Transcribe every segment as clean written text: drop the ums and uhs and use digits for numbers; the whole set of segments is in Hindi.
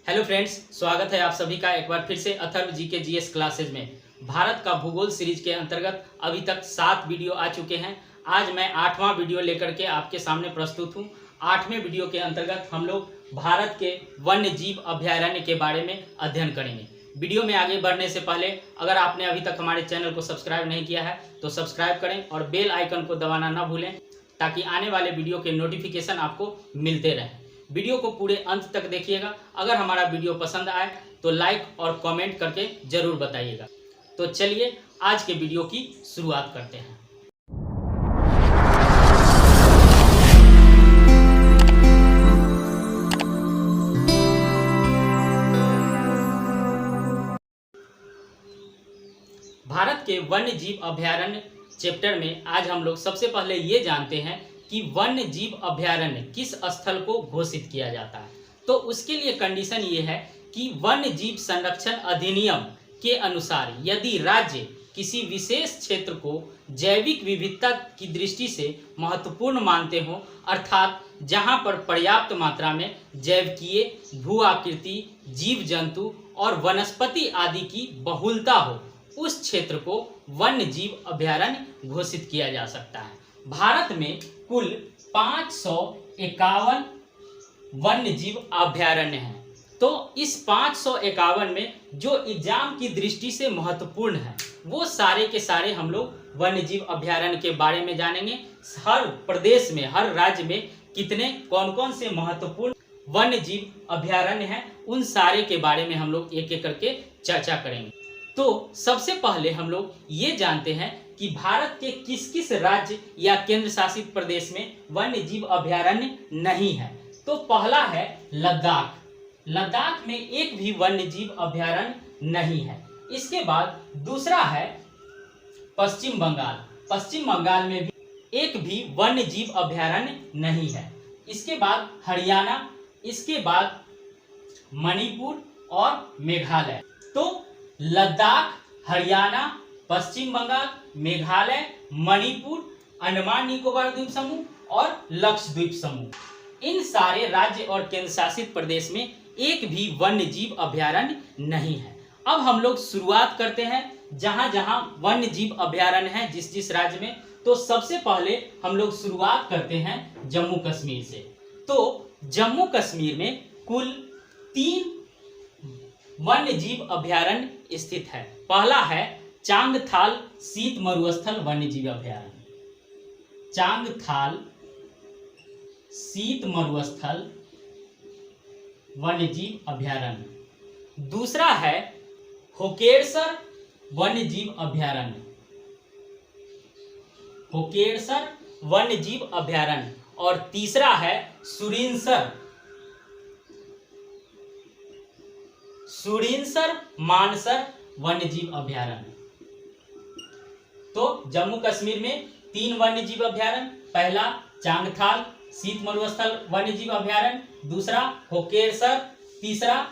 हेलो फ्रेंड्स, स्वागत है आप सभी का एक बार फिर से अथर्व जी के जीएस क्लासेज में। भारत का भूगोल सीरीज के अंतर्गत अभी तक 7 वीडियो आ चुके हैं। आज मैं 8वां वीडियो लेकर के आपके सामने प्रस्तुत हूं। 8वें वीडियो के अंतर्गत हम लोग भारत के वन्य जीव अभयारण्य के बारे में अध्ययन करेंगे। वीडियो में आगे बढ़ने से पहले अगर आपने अभी तक हमारे चैनल को सब्सक्राइब नहीं किया है तो सब्सक्राइब करें और बेल आइकन को दबाना ना भूलें, ताकि आने वाले वीडियो के नोटिफिकेशन आपको मिलते रहें। वीडियो को पूरे अंत तक देखिएगा। अगर हमारा वीडियो पसंद आए तो लाइक और कमेंट करके जरूर बताइएगा। तो चलिए आज के वीडियो की शुरुआत करते हैं। भारत के वन्य जीव अभयारण्य चैप्टर में आज हम लोग सबसे पहले ये जानते हैं कि वन्य जीव अभयारण्य किस स्थल को घोषित किया जाता है। तो उसके लिए कंडीशन ये है कि वन्य जीव संरक्षण अधिनियम के अनुसार यदि राज्य किसी विशेष क्षेत्र को जैविक विविधता की दृष्टि से महत्वपूर्ण मानते हो, अर्थात जहां पर पर्याप्त मात्रा में जैविकीय, भू आकृति, जीव जंतु और वनस्पति आदि की बहुलता हो, उस क्षेत्र को वन्य जीव अभयारण्य घोषित किया जा सकता है। भारत में कुल 551 वन्य जीव अभयारण्य हैं। तो इस 551 में जो एग्जाम की दृष्टि से महत्वपूर्ण है वो सारे के सारे हम लोग वन्य जीव अभयारण्य के बारे में जानेंगे। हर प्रदेश में, हर राज्य में कितने कौन कौन से महत्वपूर्ण वन्य जीव अभयारण्य हैं, उन सारे के बारे में हम लोग एक एक करके चर्चा करेंगे। तो सबसे पहले हम लोग ये जानते हैं कि भारत के किस किस राज्य या केंद्र शासित प्रदेश में वन्य जीव अभयारण्य नहीं है। तो पहला है लद्दाख। लद्दाख में एक भी वन्य जीव अभयारण्य नहीं है। इसके बाद दूसरा है पश्चिम बंगाल। पश्चिम बंगाल में भी एक भी वन्य जीव अभयारण्य नहीं है। इसके बाद हरियाणा, इसके बाद मणिपुर और मेघालय। तो लद्दाख, हरियाणा, पश्चिम बंगाल, मेघालय, मणिपुर, अंडमान निकोबार द्वीप समूह और लक्षद्वीप समूह, इन सारे राज्य और केंद्र शासित प्रदेश में एक भी वन्य जीव अभयारण्य नहीं है। अब हम लोग शुरुआत करते हैं जहां जहां वन्य जीव अभयारण्य है जिस जिस राज्य में। तो सबसे पहले हम लोग शुरुआत करते हैं जम्मू कश्मीर से। तो जम्मू कश्मीर में कुल 3 वन्य जीव अभयारण्य स्थित है। पहला है चांगथाल शीत मरुस्थल वन्य जीव अभयारण्य। चांगथाल शीत मरुस्थल वन्य जीव अभयारण्य। दूसरा है होकेरसर वन्य जीव अभयारण्य। होकेरसर वन्य जीव अभयारण्य। और तीसरा है सुरिनसर मानसर वन्य जीव अभयारण्य। तो जम्मू कश्मीर में 3 वन्य जीव अभयारण्य। पहला चांगथाल शीत मरुस्थल वन्य जीव अभयारण्य, दूसरा होकेरसर, तीसरा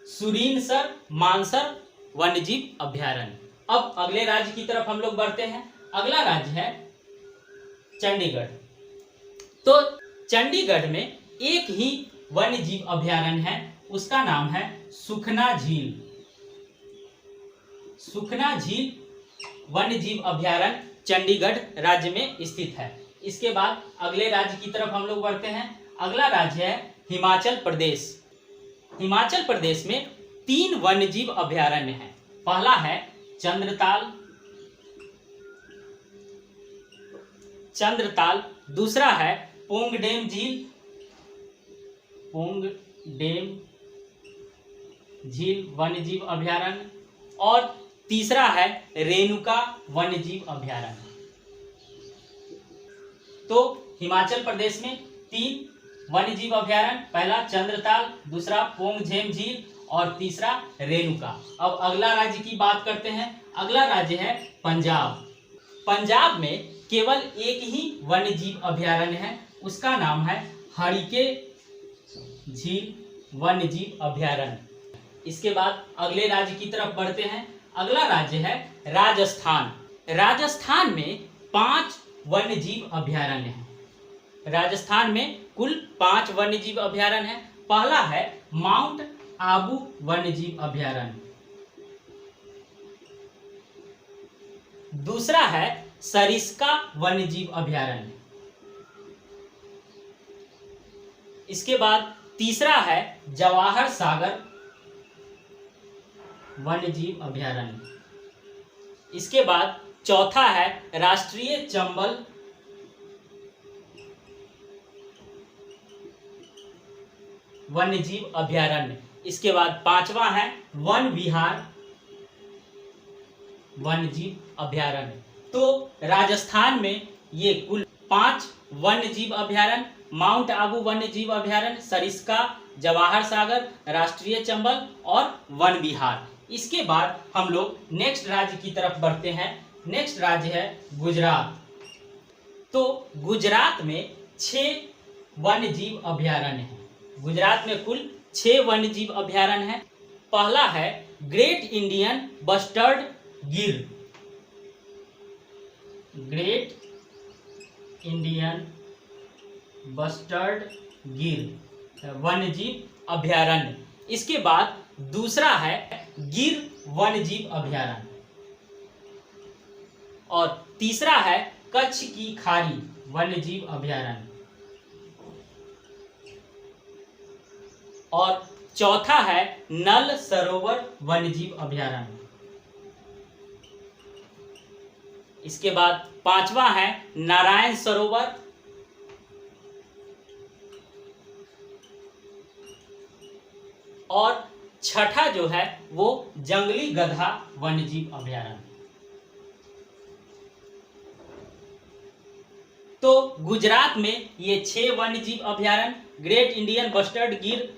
सुरिनसर मानसर वन्य जीव अभयारण्य। अब अगले राज्य की तरफ हम लोग बढ़ते हैं। अगला राज्य है चंडीगढ़। तो चंडीगढ़ में एक ही वन्य जीव अभयारण्य है, उसका नाम है सुखना झील। सुखना झील वन्य जीव अभयारण्य चंडीगढ़ राज्य में स्थित है। इसके बाद अगले राज्य की तरफ हम लोग बढ़ते हैं। अगला राज्य है हिमाचल प्रदेश। हिमाचल प्रदेश में 3 वन्य जीव अभयारण्य हैं। पहला है चंद्रताल, दूसरा है पोंगडेम झील वन्य जीव अभयारण्य और तीसरा है रेणुका वन्य जीव अभयारण्य। तो हिमाचल प्रदेश में 3 वन्य जीव अभयारण्य, पहला चंद्रताल, दूसरा पोंगझेम झील और तीसरा रेणुका। अब अगला राज्य की बात करते हैं। अगला राज्य है पंजाब। पंजाब में केवल एक ही वन्य जीव अभयारण्य है, उसका नाम है हरिके झील वन्य जीव अभयारण्य। इसके बाद अगले राज्य की तरफ बढ़ते हैं। अगला राज्य है राजस्थान। राजस्थान में 5 वन्य जीव अभयारण्य हैं। राजस्थान में कुल 5 वन्य जीव अभयारण्य हैं। पहला है माउंट आबू वन्यजीव अभयारण्य। दूसरा है सरिस्का वन्यजीव अभयारण्य। इसके बाद तीसरा है जवाहर सागर वन्यजीव अभयारण्य। इसके बाद चौथा है राष्ट्रीय चंबल वन्यजीव अभयारण्य। इसके बाद पांचवा है वन विहार वन्यजीव अभयारण्य। तो राजस्थान में ये कुल 5 वन्यजीव अभयारण्य, माउंट आबू वन्यजीव अभयारण्य, सरिस्का, जवाहर सागर, राष्ट्रीय चंबल और वन विहार। इसके बाद हम लोग नेक्स्ट राज्य की तरफ बढ़ते हैं। नेक्स्ट राज्य है गुजरात। तो गुजरात में 6 वन्यजीव अभयारण्य हैं। गुजरात में कुल 6 वन्यजीव अभयारण्य हैं। पहला है ग्रेट इंडियन बस्टर्ड गिर, ग्रेट इंडियन बस्टर्ड गिर वन्यजीव अभयारण्य। इसके बाद दूसरा है गिर वन्यजीव अभयारण्य और तीसरा है कच्छ की खारी वन्यजीव अभयारण्य और चौथा है नल सरोवर वन्यजीव अभयारण्य। इसके बाद पांचवा है नारायण सरोवर और छठा जो है वो जंगली गधा वन्यजीव अभयारण्य। तो गुजरात में ये 6 वन्यजीव अभयारण्य, ग्रेट इंडियन बस्टर्ड गिर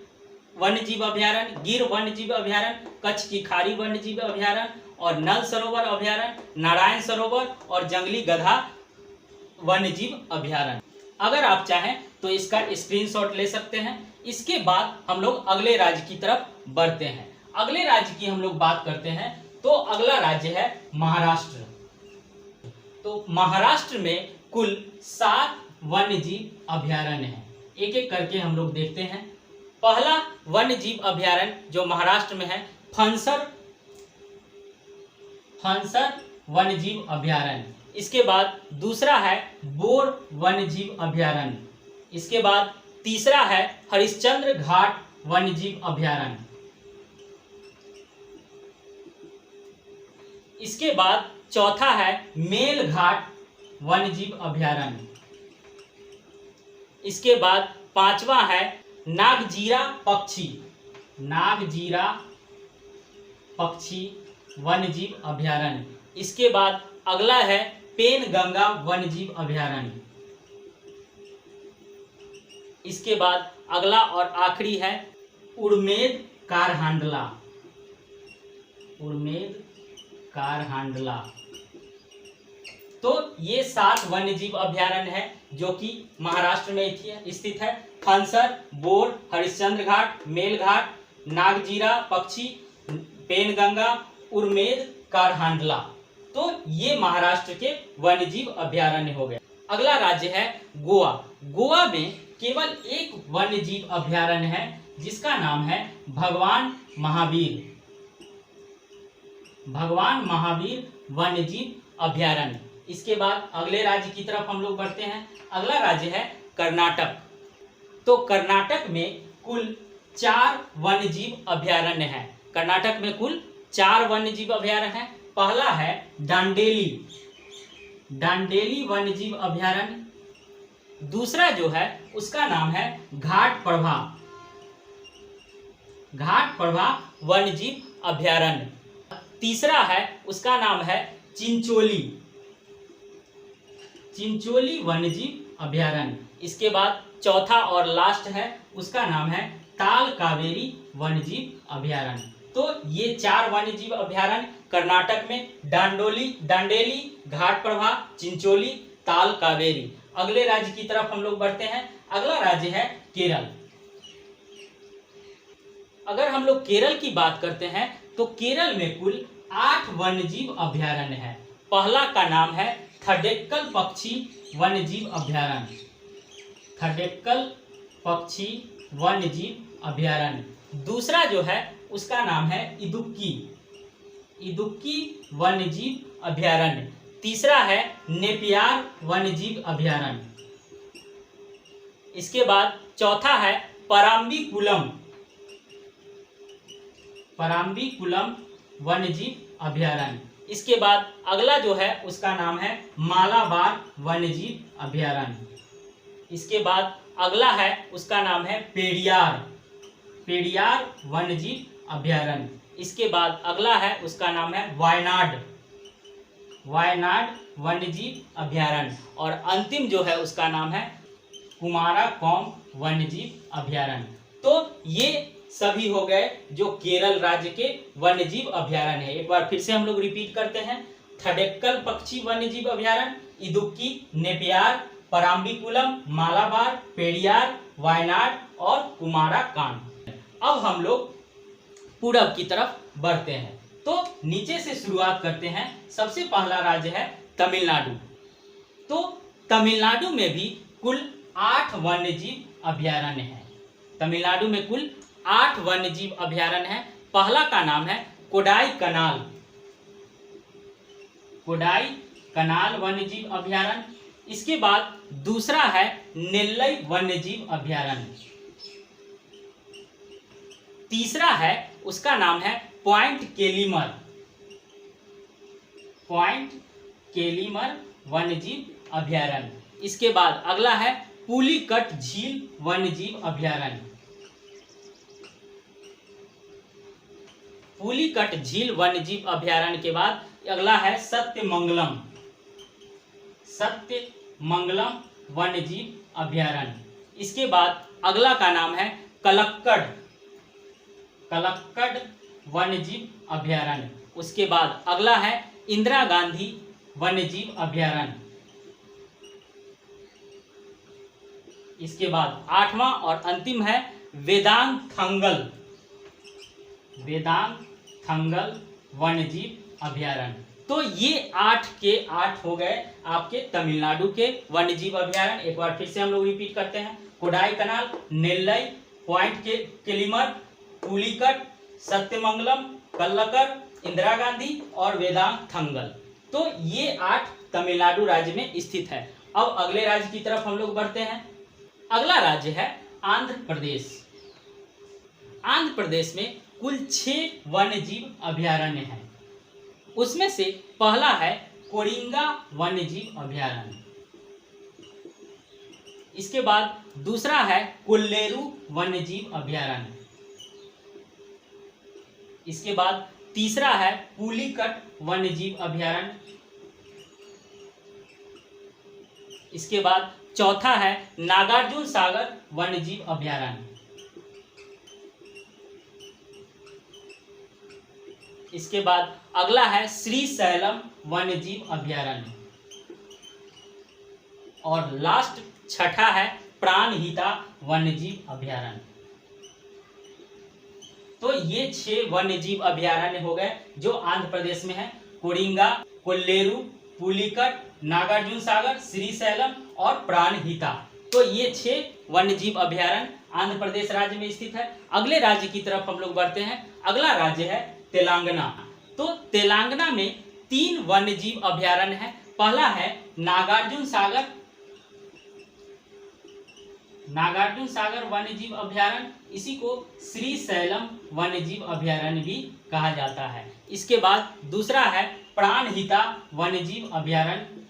वन्यजीव अभयारण्य, गिर वन्यजीव अभयारण्य, कच्छ की खारी वन्यजीव अभयारण्य और नल सरोवर अभयारण्य, नारायण सरोवर और जंगली गधा वन्यजीव अभयारण्य। अगर आप चाहें तो इसका स्क्रीनशॉट ले सकते हैं। इसके बाद हम लोग अगले राज्य की तरफ बढ़ते हैं। अगले राज्य की हम लोग बात करते हैं तो अगला राज्य है महाराष्ट्र। तो महाराष्ट्र में कुल 7 वन्यजीव अभयारण्य हैं। एक एक करके हम लोग देखते हैं। पहला वन्यजीव अभयारण्य जो महाराष्ट्र में है फनसर वन्यजीव अभयारण्य। इसके बाद दूसरा है बोर वन्यजीव अभयारण्य। इसके बाद तीसरा है हरिश्चंद्र घाट वन्यजीव अभयारण्य। इसके बाद चौथा है मेलघाट वन्यजीव अभयारण्य। इसके बाद पांचवा है नागजीरा पक्षी वन्यजीव अभयारण्य। इसके बाद अगला है पेनगंगा वन्यजीव अभयारण्य। इसके बाद अगला और आखिरी है उड़मेद कारहांडला। तो ये 7 वन्यजीव अभयारण्य है जो कि महाराष्ट्र में स्थित है। फनसर, बोर, हरिश्चंद्र घाट, मेलघाट, नागजीरा पक्षी, पेनगंगा, उड़मेद, कारहांडला। तो ये महाराष्ट्र के वन्यजीव अभयारण्य हो गए। अगला राज्य है गोवा। गोवा में केवल एक वन्यजीव अभयारण्य है जिसका नाम है भगवान महावीर वन्यजीव अभयारण्य। इसके बाद अगले राज्य की तरफ हम लोग बढ़ते हैं। अगला राज्य है कर्नाटक। तो कर्नाटक में कुल 4 वन्यजीव अभयारण्य हैं। कर्नाटक में कुल 4 वन्यजीव अभयारण्य हैं। पहला है डांडेली वन्यजीव अभयारण्य। दूसरा जो है उसका नाम है घाट प्रभा वन्यजीव अभयारण्य। तीसरा है उसका नाम है चिंचोली वन्यजीव अभयारण्य। इसके बाद चौथा और लास्ट है उसका नाम है ताल कावेरी वन्यजीव अभयारण्य। तो ये 4 वन्यजीव अभयारण्य कर्नाटक में डांडेली, घाट प्रभा, चिंचोली, ताल कावेरी। अगले राज्य की तरफ हम लोग बढ़ते हैं। अगला राज्य है केरल। अगर हम लोग केरल की बात करते हैं तो केरल में कुल 8 वन्यजीव अभयारण्य है। पहला का नाम है थडेक्कल पक्षी वन्यजीव अभयारण्य। दूसरा जो है उसका नाम है इदुक्की, इदुक्की वन्यजीव अभयारण्य। तीसरा है नेपियार वन्यजीव अभयारण्य। इसके बाद चौथा है पराम्बीकुलम, पराम्बीकुलम वन्यजीव अभयारण्य। इसके बाद अगला जो है उसका नाम है मालाबार वन्यजीव अभयारण्य। इसके बाद अगला है उसका नाम है पेरियार, पेरियार वन्यजीव अभयारण्य। इसके बाद अगला है उसका नाम है वायनाड, वायनाड वन्यजीव अभयारण्य। और अंतिम जो है उसका नाम है कुमाराकोम वन्यजीव अभयारण्य। तो ये सभी हो गए जो केरल राज्य के वन्यजीव अभयारण्य है। एक बार फिर से हम लोग रिपीट करते हैं। थडेक्कल पक्षी वन्यजीव अभयारण्य, इदुक्की, नेपियार, पराम्बीकुलम, मालाबार, पेरियार, वायनाड और कुमाराकाम। अब हम लोग पूरब की तरफ बढ़ते हैं। तो नीचे से शुरुआत करते हैं। सबसे पहला राज्य है तमिलनाडु। तो तमिलनाडु में भी कुल 8 वन्यजीव अभयारण्य हैं। तमिलनाडु में कुल 8 वन्यजीव अभयारण्य हैं। पहला का नाम है कोडाई कनाल, कोडाई कनाल वन्यजीव अभयारण्य। इसके बाद दूसरा है नेल्लई वन्यजीव अभयारण्य। तीसरा है उसका नाम है पॉइंट केलीमर, पॉइंट केलीमर वन्यजीव अभयारण्य। इसके बाद अगला है पुलिकट झील वन्यजीव अभयारण्य। पुलिकट झील वन्यजीव अभयारण्य के बाद अगला है सत्यमंगलम, सत्यमंगलम वन्यजीव अभयारण्य। इसके बाद अगला का नाम है कलक्कड़, कलक्कड़ वन्यजीव अभयारण्य। उसके बाद अगला है इंदिरा गांधी वन्यजीव अभयारण्य। इसके बाद 8वां और अंतिम है वेदांग थंगल, वेदांग थंगल वन्यजीव अभयारण्य। तो ये 8 के 8 हो गए आपके तमिलनाडु के वन्यजीव अभयारण्य। एक बार फिर से हम लोग रिपीट करते हैं। कोडाई कनाल, नेल्लई, पॉइंट केलीमर, पुलिकट, सत्यमंगलम, कल्लकर, इंदिरा गांधी और वेदांग थंगल। तो ये 8 तमिलनाडु राज्य में स्थित है। अब अगले राज्य की तरफ हम लोग बढ़ते हैं। अगला राज्य है आंध्र प्रदेश। आंध्र प्रदेश में कुल 6 वन्यजीव अभयारण्य हैं। उसमें से पहला है कोरिंगा वन्यजीव अभयारण्य। इसके बाद दूसरा है कोल्लेरू वन्यजीव अभयारण्य। इसके बाद तीसरा है पुलिकट वन्यजीव अभयारण्य। इसके बाद चौथा है नागार्जुन सागर वन्यजीव अभयारण्य। इसके बाद अगला है श्री सैलम वन्यजीव अभयारण्य। और लास्ट छठा है प्राणहिता वन्यजीव अभयारण्य। तो ये 6 वन्यजीव अभयारण्य हो गए जो आंध्र प्रदेश में है। कोरिंगा, कोल्लेरू, पुलिकट, नागार्जुन सागर, श्री सैलम और प्राणहिता। तो ये 6 वन्यजीव अभयारण्य आंध्र प्रदेश राज्य में स्थित है। अगले राज्य की तरफ हम लोग बढ़ते हैं। अगला राज्य है तेलंगाना। तो तेलंगाना में 3 वन्यजीव अभयारण्य है। पहला है नागार्जुन सागर, नागार्जुन सागर वन्यजीव अभयारण्य। इसी को श्री सैलम वन्यजीव अभयारण्य भी कहा जाता है। इसके बाद दूसरा है प्राणहिता वन्यजीव अभयारण्य।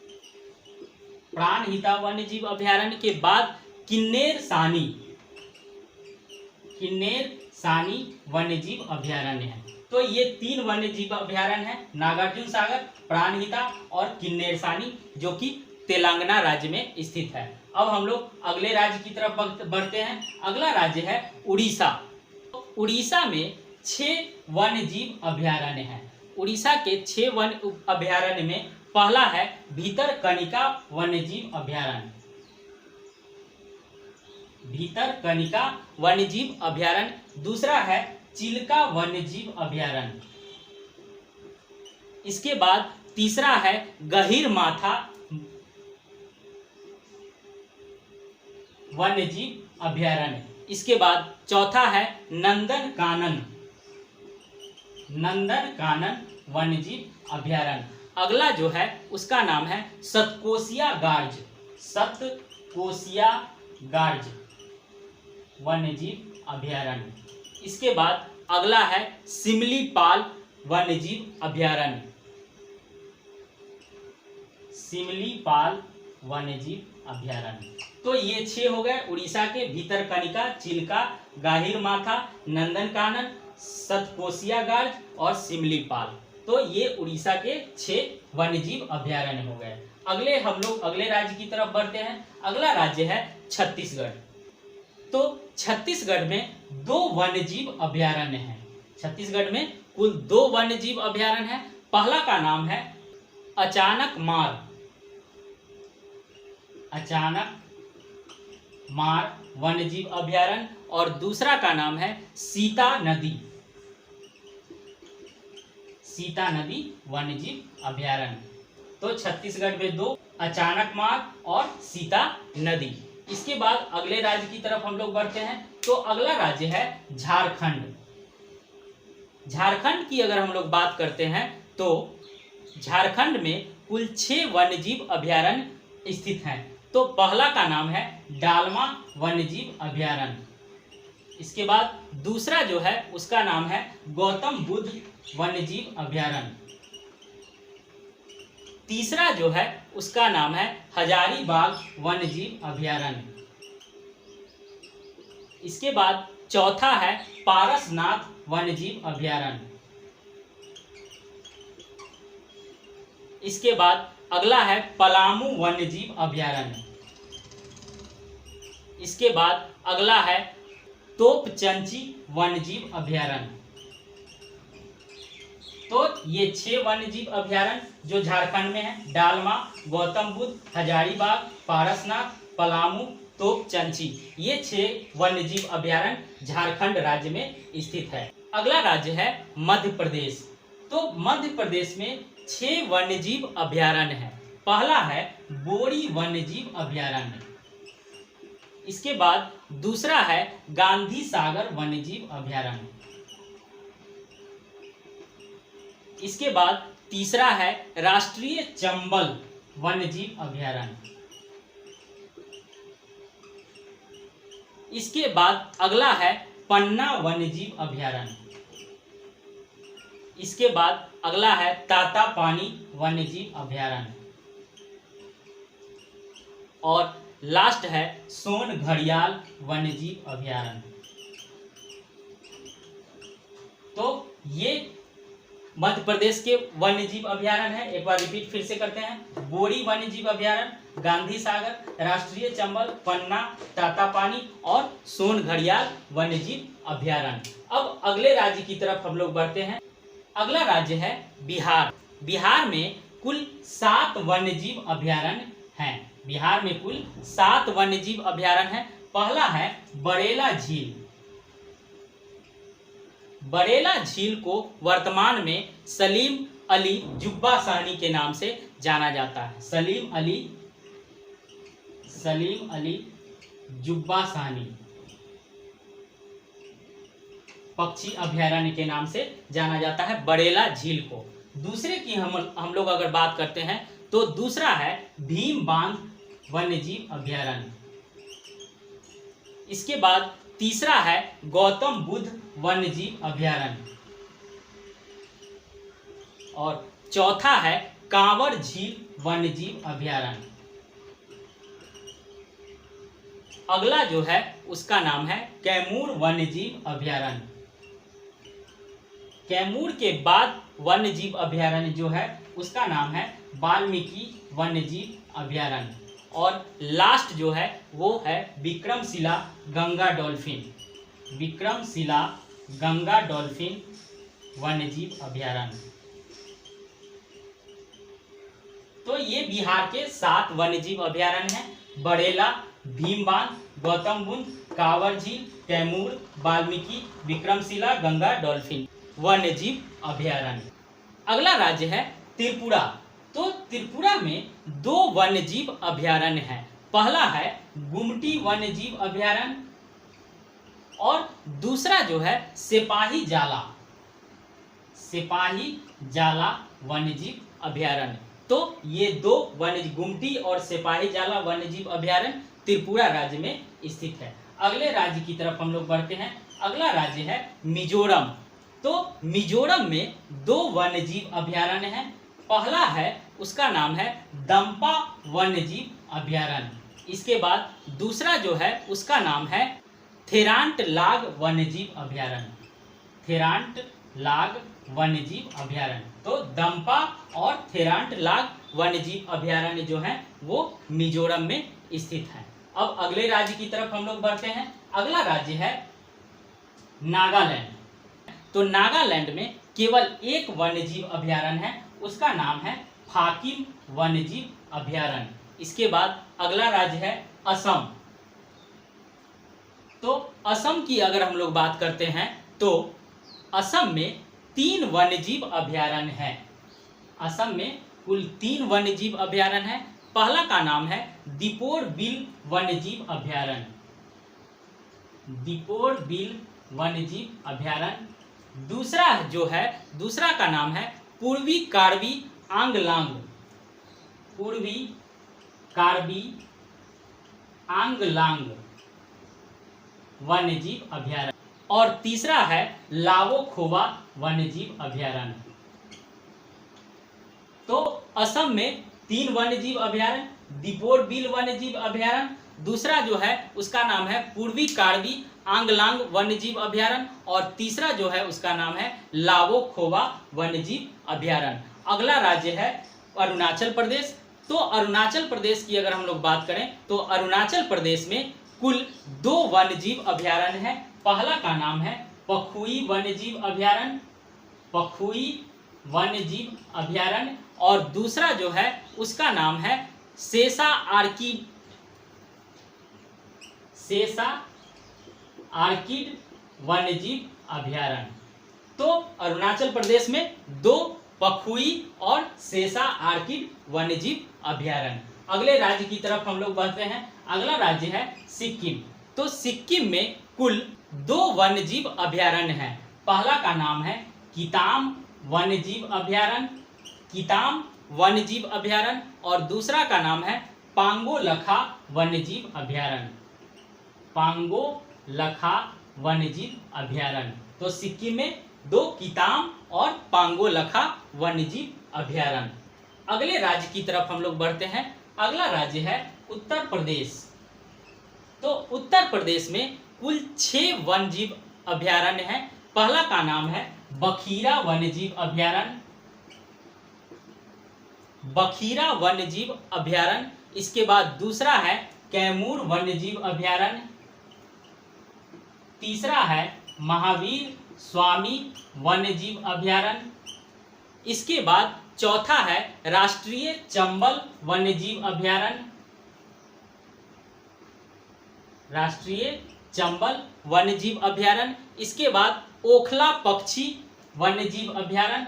प्राणहिता वन्यजीव अभयारण्य के बाद किन्नेर सानी, किन्नेर सानी वन्यजीव अभयारण्य है। तो ये 3 वन्यजीव अभयारण्य है, नागार्जुन सागर, प्राणहिता और किन्नेर सानी, जो कि तेलंगाना राज्य में स्थित है। अब हम लोग अगले राज्य की तरफ बढ़ते हैं। अगला राज्य है उड़ीसा। उड़ीसा में 6 वन्यजीव अभयारण्य हैं। उड़ीसा के 6 वन्य अभयारण्य में पहला है भीतरकनिका वन्यजीव अभयारण्य। भीतरकनिका वन्यजीव अभयारण्य। दूसरा है चिल्का वन्यजीव अभयारण्य। इसके बाद तीसरा है गहीरमाथा वन्यजीव अभयारण्य। इसके बाद चौथा है नंदन कानन वन्यजीव अभयारण्य। अगला जो है उसका नाम है सतकोसिया गार्ज वन्यजीव अभयारण्य। इसके बाद अगला है सिमलीपाल वन्यजीव अभयारण्य। तो ये 6 हो गए उड़ीसा के। भीतरकनिका, चिल्का, गाहिरमाथा, नंदनकानन, सतकोसिया गार्ज और सिमलीपाल। तो ये उड़ीसा के 6 वन्यजीव अभयारण्य हो गए। अगले हम लोग अगले राज्य की तरफ बढ़ते हैं। अगला राज्य है छत्तीसगढ़। तो छत्तीसगढ़ में 2 वन्यजीव अभयारण्य हैं। छत्तीसगढ़ में कुल 2 वन्यजीव अभयारण्य हैं। पहला का नाम है अचानक मार वन्यजीव अभयारण्य और दूसरा का नाम है सीता नदी वन्यजीव अभयारण्य। तो छत्तीसगढ़ में 2, अचानक मार और सीता नदी। इसके बाद अगले राज्य की तरफ हम लोग बढ़ते हैं। तो अगला राज्य है झारखंड। झारखंड की अगर हम लोग बात करते हैं तो झारखंड में कुल 6 वन्यजीव अभयारण्य स्थित हैं। तो पहला का नाम है डालमा वन्यजीव अभयारण्य। इसके बाद दूसरा जो है उसका नाम है गौतम बुद्ध वन्यजीव अभयारण्य। तीसरा जो है उसका नाम है हजारीबाग वन्यजीव अभयारण्य। इसके बाद चौथा है पारसनाथ वन्यजीव अभयारण्य। इसके बाद अगला है पलामू वन्यजीव अभयारण्य। इसके बाद अगला है तोपचंची वन्यजीव अभयारण्य। तो ये 6 वन्यजीव अभयारण्य जो झारखंड में है, डालमा, गौतम बुद्ध, हजारीबाग, पारसनाथ, पलामू, तोपचंची, ये 6 वन्यजीव अभयारण्य झारखंड राज्य में स्थित है। अगला राज्य है मध्य प्रदेश। तो मध्य प्रदेश में 6 वन्यजीव अभयारण्य है। पहला है बोरी वन्यजीव अभयारण्य। इसके बाद दूसरा है गांधी सागर वन्यजीव अभयारण्य। इसके बाद तीसरा है राष्ट्रीय चंबल वन्यजीव अभयारण्य। इसके बाद अगला है पन्ना वन्यजीव अभयारण्य। इसके बाद अगला है तातापानी वन्यजीव अभयारण्य और लास्ट है सोनघड़ियाल वन्यजीव अभयारण्य। तो ये मध्य प्रदेश के वन्यजीव अभयारण्य है। एक बार रिपीट फिर से करते हैं। बोरी वन्यजीव अभयारण्य, गांधी सागर, राष्ट्रीय चंबल, पन्ना, तातापानी और सोनघड़ियाल वन्यजीव अभयारण्य। अब अगले राज्य की तरफ हम लोग बढ़ते हैं। अगला राज्य है बिहार। बिहार में कुल 7 वन्यजीव अभयारण्य हैं। बिहार में कुल 7 वन्यजीव अभयारण्य हैं। पहला है बरेला झील। बरेला झील को वर्तमान में सलीम अली जुब्बा साहनी के नाम से जाना जाता है। सलीम अली जुब्बा साहनी पक्षी अभयारण्य के नाम से जाना जाता है बरेला झील को। दूसरे की हम लोग अगर बात करते हैं तो दूसरा है भीम बांध वन्यजीव अभयारण्य। इसके बाद तीसरा है गौतम बुद्ध वन्यजीव अभयारण्य और चौथा है कांवर झील वन्यजीव अभयारण्य। अगला जो है उसका नाम है कैमूर वन्यजीव अभयारण्य। कैमूर के बाद वन्यजीव अभयारण्य जो है उसका नाम है वाल्मीकि वन्यजीव अभयारण्य और लास्ट जो है वो है विक्रमशिला गंगा डॉल्फिन वन्यजीव अभयारण्य। तो ये बिहार के 7 वन्यजीव अभयारण्य हैं। बरेला, भीमबांध, गौतम बुद्ध, कांवर झील, कैमूर, वाल्मीकि, विक्रमशिला, गंगा डॉल्फिन वन्यजीव अभयारण्य। अगला राज्य है त्रिपुरा। तो त्रिपुरा में 2 वन्यजीव अभयारण्य हैं। पहला है गुमटी वन्यजीव अभयारण्य और दूसरा जो है सिपाही जाला वन्यजीव अभयारण्य। तो ये दो वन्य गुमटी और सिपाही जाला वन्यजीव अभयारण्य त्रिपुरा राज्य में स्थित है। अगले राज्य की तरफ हम लोग बढ़ते हैं। अगला राज्य है मिजोरम। तो मिजोरम में दो वन्यजीव अभयारण्य हैं। पहला है उसका नाम है दंपा वन्यजीव अभयारण्य। इसके बाद दूसरा जो है उसका नाम है थेरांटलाग वन्यजीव अभयारण्य। थेरांटलाग वन्यजीव अभयारण्य। तो दंपा और थेरांटलाग वन्यजीव अभयारण्य जो है वो मिजोरम में स्थित है। अब अगले राज्य की तरफ हम लोग बढ़ते हैं। अगला राज्य है नागालैंड। तो नागालैंड में केवल एक वन्यजीव अभयारण्य है, उसका नाम है फाकिम वन्यजीव अभयारण्य। इसके बाद अगला राज्य है असम। तो असम की अगर हम लोग बात करते हैं तो असम में 3 वन्यजीव अभयारण्य है। असम में कुल 3 वन्यजीव अभयारण्य है। पहला का नाम है दीपोर बिल वन्यजीव अभयारण्य। दीपोर बिल वन्यजीव अभयारण्य। दूसरा का नाम है पूर्वी कार्बी आंगलांग। पूर्वी कार्बी आंगलांग वन्यजीव अभयारण्य। और तीसरा है लावो खोवा वन्यजीव अभयारण्य। तो असम में 3 वन्यजीव अभयारण्य, दीपोर बिल वन्यजीव अभयारण्य, दूसरा जो है उसका नाम है पूर्वी कार्बी आंगलांग वन्यजीव अभयारण्य और तीसरा जो है उसका नाम है लावो खोवा वन्यजीव अभयारण्य। अगला राज्य है अरुणाचल प्रदेश। तो अरुणाचल प्रदेश की अगर हम लोग बात करें तो अरुणाचल प्रदेश में कुल 2 वन्यजीव अभयारण्य है। पहला का नाम है पखुई वन्यजीव अभयारण्य। पखुई वन्यजीव अभयारण्य। और दूसरा जो है उसका नाम है सेसा आर्किड वन्यजीव अभयारण्य। तो अरुणाचल प्रदेश में 2 पखुई और सेसा आर्किड वन्यजीव अभयारण्य। अगले राज्य की तरफ हम लोग बढ़ते हैं। अगला राज्य है सिक्किम। तो सिक्किम में कुल 2 वन्यजीव अभयारण्य हैं। पहला का नाम है किताम वन्यजीव अभयारण्य। किताम वन्यजीव अभयारण्य। और दूसरा का नाम है पांगो लखा वन्यजीव अभयारण्य। पांगो लखा वन्यजीव अभयारण्य। तो सिक्किम में 2 किताम और पांगो लखा वन्यजीव अभयारण्य। अगले राज्य की तरफ हम लोग बढ़ते हैं। अगला राज्य है उत्तर प्रदेश। तो उत्तर प्रदेश में कुल 6 वन्यजीव अभयारण्य हैं। पहला का नाम है बखीरा वन्यजीव अभयारण्य। बखीरा वन्यजीव अभयारण्य। इसके बाद दूसरा है कैमूर वन्यजीव अभयारण्य। तीसरा है महावीर स्वामी वन्यजीव अभयारण्य। इसके बाद चौथा है राष्ट्रीय चंबल वन्यजीव अभयारण्य। राष्ट्रीय चंबल वन्यजीव अभयारण्य। इसके बाद ओखला पक्षी वन्यजीव अभयारण्य।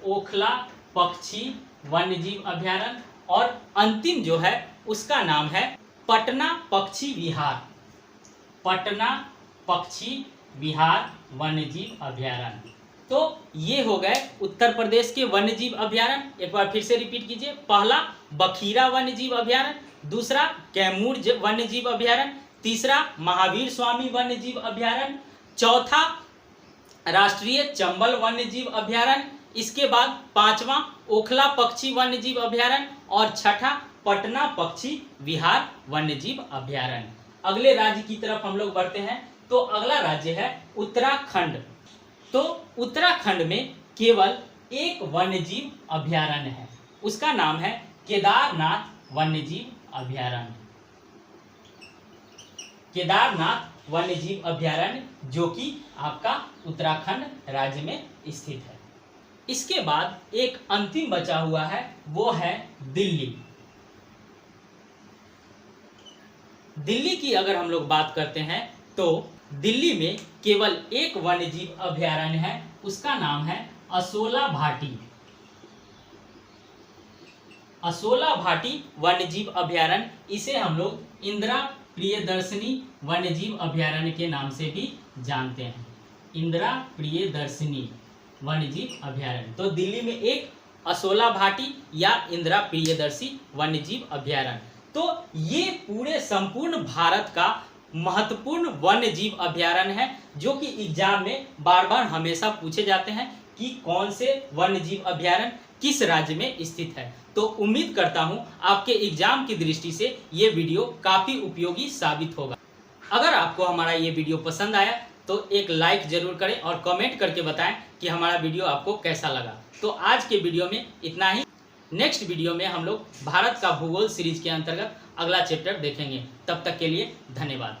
ओखला पक्षी वन्यजीव अभयारण्य। और अंतिम जो है उसका नाम है पटना पक्षी विहार। पटना पक्षी विहार वन्यजीव अभयारण्य। तो ये हो गए उत्तर प्रदेश के वन्यजीव अभयारण्य। एक बार फिर से रिपीट कीजिए। पहला बखीरा वन्यजीव अभयारण्य, दूसरा कैमूर वन्यजीव अभयारण्य, तीसरा महावीर स्वामी वन्यजीव अभयारण्य, चौथा राष्ट्रीय चंबल वन्यजीव अभयारण्य, इसके बाद 5वां ओखला पक्षी वन्यजीव अभयारण्य और छठा पटना पक्षी विहार वन्यजीव अभयारण्य। अगले राज्य की तरफ हम लोग बढ़ते हैं। तो अगला राज्य है उत्तराखंड। तो उत्तराखंड में केवल एक वन्यजीव अभयारण्य है, उसका नाम है केदारनाथ वन्यजीव अभयारण्य। केदारनाथ वन्यजीव अभयारण्य जो कि आपका उत्तराखंड राज्य में स्थित है। इसके बाद एक अंतिम बचा हुआ है, वो है दिल्ली। दिल्ली की अगर हम लोग बात करते हैं तो दिल्ली में केवल एक वन्यजीव अभयारण्य है, उसका नाम है असोला भाटी। असोला भाटी वन्यजीव अभयारण्य, इसे हम लोग इंदिरा प्रियदर्शनी वन्यजीव अभयारण्य के नाम से भी जानते हैं। इंदिरा प्रियदर्शनी वन्यजीव अभयारण्य। तो दिल्ली में एक असोला भाटी या इंदिरा प्रियदर्शी वन्यजीव अभयारण्य। तो ये पूरे संपूर्ण भारत का महत्वपूर्ण वन्यजीव अभयारण्य है, जो कि एग्जाम में बार बार हमेशा पूछे जाते हैं कि कौन से वन्यजीव अभयारण्य किस राज्य में स्थित है। तो उम्मीद करता हूं आपके एग्जाम की दृष्टि से ये वीडियो काफी उपयोगी साबित होगा। अगर आपको हमारा ये वीडियो पसंद आया तो एक लाइक जरूर करें और कमेंट करके बताएं कि हमारा वीडियो आपको कैसा लगा। तो आज के वीडियो में इतना ही। नेक्स्ट वीडियो में हम लोग भारत का भूगोल सीरीज के अंतर्गत अगला चैप्टर देखेंगे। तब तक के लिए धन्यवाद।